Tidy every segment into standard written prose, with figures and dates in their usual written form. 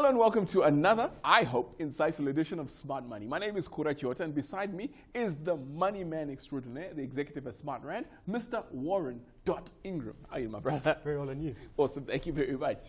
Hello and welcome to another, I hope, insightful edition of Smart Money. My name is Kura Chiota, and beside me is the money man extraordinaire, the executive at Smart Rand, Mr. Warren Ingram. How are you, my brother? Very well, and you? Awesome, thank you very much.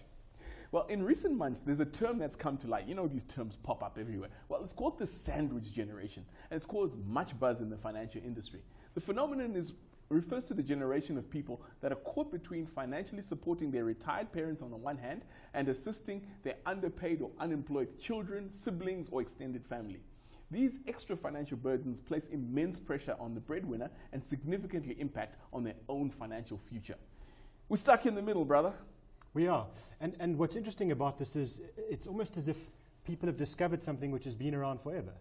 Well, in recent months, there's a term that's come to light. You know, these terms pop up everywhere. Well, it's called the sandwich generation, and it's caused much buzz in the financial industry. The phenomenon refers to the generation of people that are caught between financially supporting their retired parents on the one hand and assisting their underpaid or unemployed children, siblings, or extended family. These extra financial burdens place immense pressure on the breadwinner and significantly impact on their own financial future. We're stuck in the middle, brother. We are. And what's interesting about this is it's almost as if people have discovered something which has been around forever.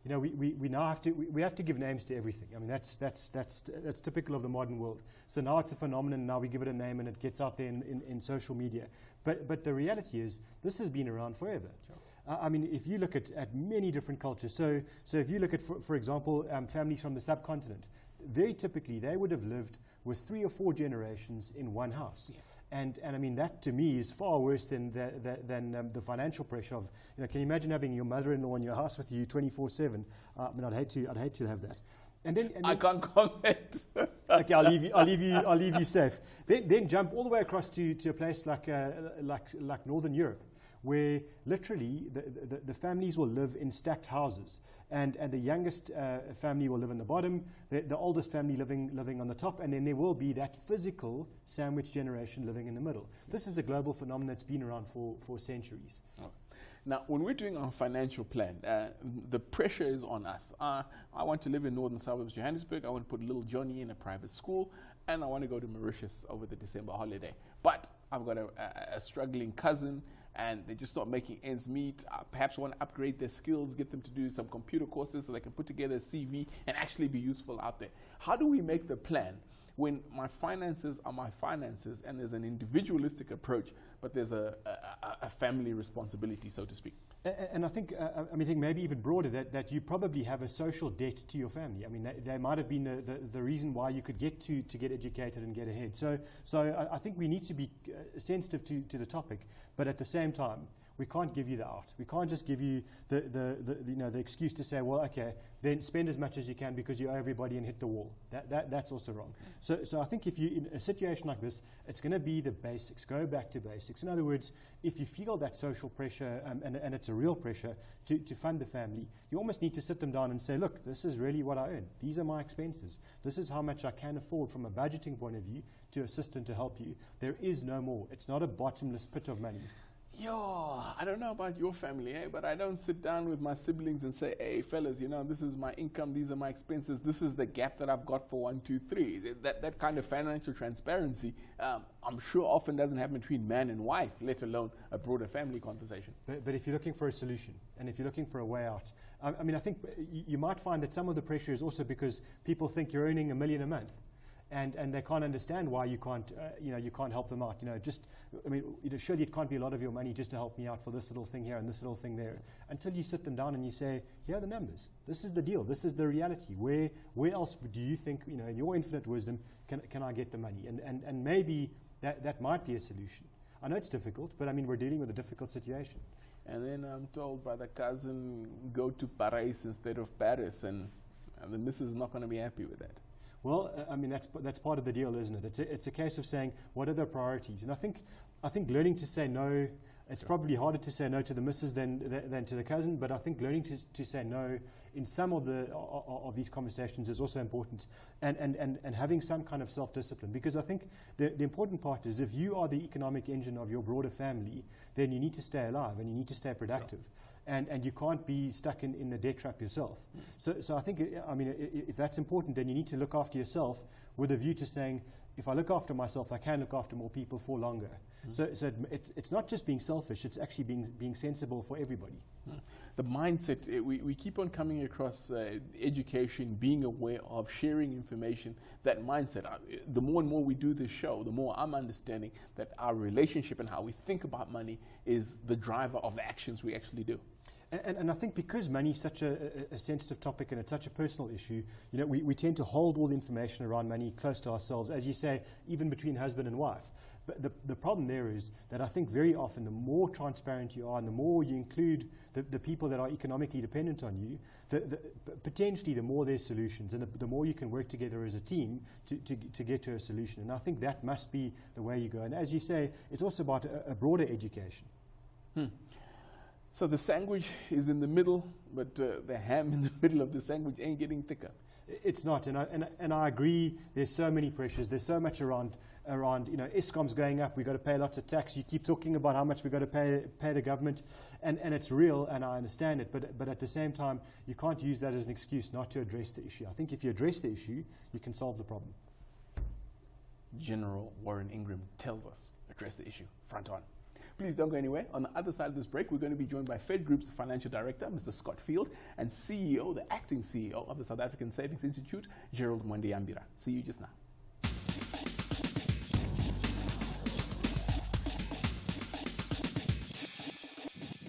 You know, we now have to give names to everything. I mean, that's typical of the modern world. So now it's a phenomenon. Now we give it a name, and it gets out there in social media. But the reality is, this has been around forever. Sure. I mean, if you look at many different cultures. So if you look at, for example, families from the subcontinent, very typically they would have lived with 3 or 4 generations in one house. Yes. And I mean, that to me is far worse than the financial pressure of, you know, can you imagine having your mother-in-law in your house with you 24/7? I mean, I'd hate to have that. And then I can't comment. Okay, I'll leave you safe. Then jump all the way across to a place like Northern Europe, where literally the families will live in stacked houses, and the youngest family will live in the bottom, the oldest family living on the top, and then there will be that physical sandwich generation living in the middle. This is a global phenomenon that's been around for centuries. Oh. Now, when we're doing our financial plan, the pressure is on us. I want to live in northern suburbs Johannesburg. I want to put little Johnny in a private school, and I want to go to Mauritius over the December holiday. But I've got a struggling cousin, and they're just not making ends meet. Perhaps want to upgrade their skills, get them to do some computer courses so they can put together a CV and actually be useful out there. How do we make the plan when my finances are my finances and there's an individualistic approach, but there's a family responsibility, so to speak? And I think, I think maybe even broader, that you probably have a social debt to your family. I mean, they might have been the reason why you could get to get educated and get ahead. So I think we need to be sensitive to the topic, but at the same time, we can't give you the out. We can't just give you the excuse to say, well, okay, then spend as much as you can because you owe everybody and hit the wall. That's also wrong. So I think if you in a situation like this, it's going to be the basics. Go back to basics. In other words, if you feel that social pressure and it's a real pressure to fund the family, you almost need to sit them down and say, look, this is really what I earn. These are my expenses. This is how much I can afford from a budgeting point of view to assist and to help you. There is no more. It's not a bottomless pit of money. Yo, I don't know about your family, but I don't sit down with my siblings and say, hey, fellas, you know, this is my income, these are my expenses, this is the gap that I've got for 1, 2, 3. That kind of financial transparency, I'm sure often doesn't happen between man and wife, let alone a broader family conversation. But if you're looking for a solution, and if you're looking for a way out, I mean, I think you might find that some of the pressure is also because people think you're earning $1 million a month. And they can't understand why you can't, you can't help them out. Surely it can't be a lot of your money just to help me out for this little thing here and this little thing there. Until you sit them down and you say, here are the numbers. This is the deal. This is the reality. Where else do you think, in your infinite wisdom, can I get the money? And maybe that might be a solution. I know it's difficult, but I mean, we're dealing with a difficult situation. And then I'm told by the cousin, go to Paris instead of Paris, and the missus is not going to be happy with that. Well, I mean, that's part of the deal, isn't it? It's a case of saying, what are the priorities? And I think learning to say no, it's probably harder to say no to the missus than to the cousin, but I think learning to say no in some of these conversations is also important, and having some kind of self-discipline, because I think the important part is if you are the economic engine of your broader family, then you need to stay alive and you need to stay productive. Sure. And you can't be stuck in the debt trap yourself. So I think, I mean, if that's important, then you need to look after yourself with a view to saying, if I look after myself, I can look after more people for longer. So it's not just being selfish, it's actually being sensible for everybody. The mindset, we keep on coming across education, being aware of, sharing information, that mindset. The more and more we do this show, the more I'm understanding that our relationship and how we think about money is the driver of the actions we actually do. And I think because money is such a sensitive topic and it's such a personal issue, you know, we tend to hold all the information around money close to ourselves, as you say, even between husband and wife. But the problem there is that I think very often the more transparent you are and the more you include the people that are economically dependent on you, potentially the more there's solutions and the more you can work together as a team to get to a solution. And I think that must be the way you go. And as you say, it's also about a broader education. So the sandwich is in the middle, but the ham in the middle of the sandwich ain't getting thicker. It's not, and I agree. There's so many pressures. There's so much around. You know, Eskom's going up. We've got to pay lots of tax. You keep talking about how much we've got to pay the government, and it's real, and I understand it. But at the same time, you can't use that as an excuse not to address the issue. I think if you address the issue, you can solve the problem. General Warren Ingram tells us, address the issue, front on. Please don't go anywhere. On the other side of this break, we're going to be joined by Fed Group's Financial Director, Mr. Scott Field, and CEO, the acting CEO of the South African Savings Institute, Gerald Mwandiyambira. See you just now.